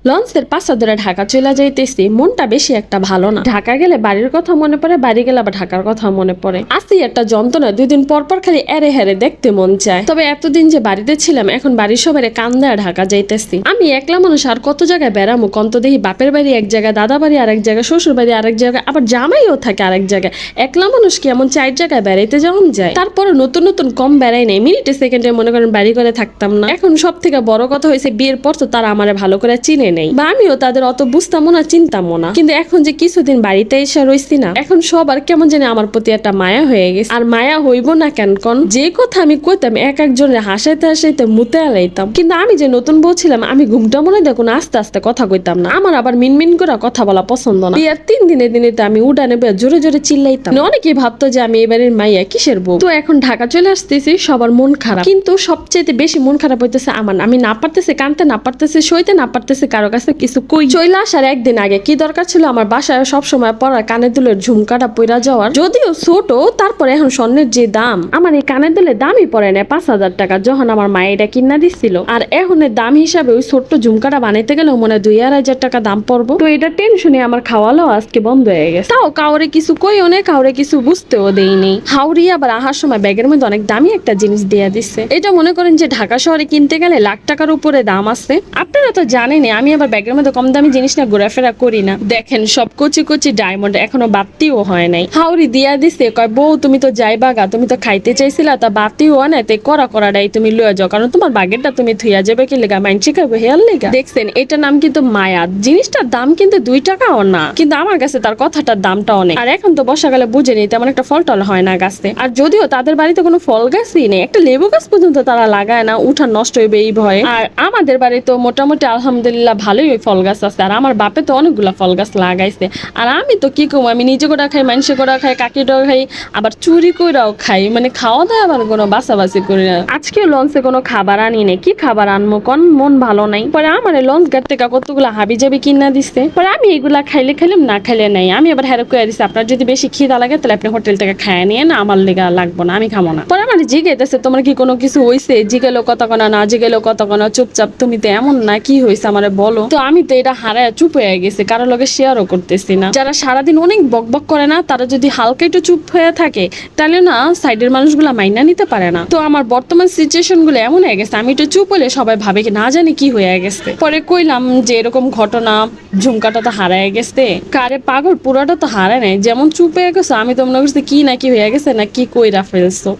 লঞ্চের পাশা ধরে ঢাকা চলে যাইতেছি, মনটা বেশি একটা ভালো না। ঢাকা গেলে বাড়ির কথা মনে পড়ে, বাড়ি গেলে আবার ঢাকার কথা মনে পড়ে। আসি একটা যন্ত্রণা, 2 দিন পর পর খালি এরে হেরে দেখতে মন চায়। তবে এতদিন যে বাড়িতে ছিলাম, এখন বাড়ির সবাই কান্দা ঢাকা যাইতেছি। আমি একলা মানুষ, আর কত জায়গায় বেড়ামু কন্ত দেখি। বাপের বাড়ি এক জায়গায়, দাদা বাড়ি আরেক জায়গায়, শ্বশুর বাড়ি আরেক জায়গায়, আবার জামাইও থাকে আরেক জায়গায়। একলা মানুষ কি এমন 4 জায়গায় বেড়াইতে যাওয়া যায়? তারপরে নতুন নতুন কম বেড়াই নাই, মিনিটে সেকেন্ডে মনে করেন বাড়ি করে থাকতাম না। এখন সব থেকে বড় কথা হয়েছে, বিয়ের পর তো তারা আমারে ভালো করে চিনে নেই, বা আমিও তাদের অত বুঝতামও না, চিনতামও না। কিন্তু এখন যে কিছুদিন বাড়িতে এসে রইছি না, এখন সবার কেমন জানি আমার প্রতি একটা মায়া হয়ে গেছে। আর মায়া হইব না কেন কোন? যে কথা আমি কইতাম এক একজনের হাসাইতে হাসাইতে মুতে আলাইতাম। কিন্তু আমি যে নতুন বউ ছিলাম, আমি ঘুমটা মনে দেখো আস্তে আস্তে কথা কইতাম না। আমার আবার মিনমিন করে কথা বলা পছন্দ না। বিয়ের 3 দিনে দিনে তো আমি উডানে জোরে জোরে চিল্লাইতাম। অনেকেই ভাবতো যে আমি এবারের মাইয়া কিসের বউ। তো এখন ঢাকা চলে আসতেছি, সবার মন খারাপ। কিন্তু সবচেয়ে বেশি মন খারাপ হইতেছে আমার। আমি না পারতেছি কানতে, না পারতেছি সইতে, না পারতেছি কারো কাছে কিছু কই। চলে আসার একদিন আগে কি দরকার ছিল আমার বাসায় সবসময় পরা কানের দুলের ঝুমকাটা পইরা যাওয়ার? যদিও ছোট, তারপরে এখন স্বর্ণের যে দাম, আমার এই কানের দুলের দামই পড়ে না 5,000 টাকা, যখন আমার মা এটা কিনা দিচ্ছিল। আর এখন দাম হিসাবে ওই ছোট্ট ঝুমকাটা বানাইতে গেলেও মনে হয় 2,500 টাকা দাম পড়বো। তো এটা টেনশনে আমার খাওয়ালো আজকে বন্ধ হয়ে গেছে। তাও কাউরে কিছু কইও না, কাউরে কিছু বুঝতেও দেইনি। হাওড়ি আবার আহার সময় ব্যাগের মধ্যে অনেক দামি একটা জিনিস দিয়ে দিচ্ছে। এটা মনে করেন যে ঢাকা শহরে কিনতে গেলে লাখ টাকার উপরে দাম আছে। আপনারা তো জানেনই আমি আবার ব্যাগের মধ্যে কম দামি জিনিস না ঘোরাফেরা করি না। দেখেন সব কচি কচি ডায়মন্ড এখনো বাতিও হয় নাই। হাওড়ি দিয়া দিছে, কয় বউ তুমি তো যাইবা গা, তুমি তো খাইতে চাইছিলা, তা বাতিও হয় না, তাই করাটাই তুমি লয়ে যাও, কারণ তোমার বাগেরটা তুমি থুইয়া যাবে কি লেগা, মাইনসি খাবে হেয়ার লেগা। দেখছেন এটার নাম কিন্তু মায়া। জিনিসটার দাম কিন্তু 2 টাকাও না, কিন্তু আমার কাছে তার কথাটার দামটা অনেক। আর এখন তো বর্ষাকালে বুঝেনি তেমন একটা ফল টল হয় না গাছে। আর যদিও তাদের বাড়িতে কোনো ফল গাছই নেই, একটা লেবু গাছ পর্যন্ত তারা লাগায় না, উঠান নষ্ট হইবে এই ভয়ে। আর আমাদের বাড়ি তো মোটামুটি আলহামদুলিল্লাহ ভালোই ওই ফল গাছ আছে। আর আমার বাপে তো অনেকগুলা ফল গাছ লাগাইছে। আর আমি তো কি কম, আমি নিজে করে খাই, মানুষে করে খাই, কাকিটাও খাই, আবার চুরি কইরাও খাই। মানে খাওয়া দাওয়া আবার কোনো বাসাবাসি করি না। আজকে লঞ্চে কোনো খাবার আনি নেই, কি খাবার আনবো কোন? মন ভালো নাই। পরে আমার লঞ্চ ঘাট থেকে কতগুলা হাবি জাবি কিনা দিচ্ছে। পরে আমি এগুলা খাইলে খাইলাম, না খাইলে নাই। আমি আবার হেরো করে দিচ্ছি, আপনার যদি বেশি খিদা লাগে তাহলে আপনি হোটেল থেকে খায় নিয়ে না, আমার লেগা লাগবো না, আমি খাবো না। পরে আমার জিজ্ঞাসা তোমার কি কোনো কিছু হয়েছে? জিগেলো কতক্ষণা, না জিগেলো কতক্ষণা, চুপচাপ তুমি তো এমন না, কি হয়েছে আমারে বলো। তো আমি তো এটা হারায় চুপ হয়ে গেছি, কারো লগে শেয়ারও করতেছি না। যারা সারাদিন অনেক বকবক করে না, তারা যদি হালকা একটু চুপ হয়ে থাকে, তাহলে না সাইডের মানুষগুলা মাইনা নিতে পারে না। তো আমার বর্তমান সিচুয়েশন গুলো এমন হয়ে গেছে, আমি একটু চুপ হলে সবাই ভাবে কি না জানি কি হয়ে গেছে। পরে কইলাম যে এরকম ঘটনা, ঝুমকাটা তো হারায় গেছে। কারে পাগল, পুরাটা তো হারায় নাই, যেমন চুপ হয়ে গেছে। আমি তো মনে করছি কি না কি হয়ে গেছে, না কি কইরা ফেলছো।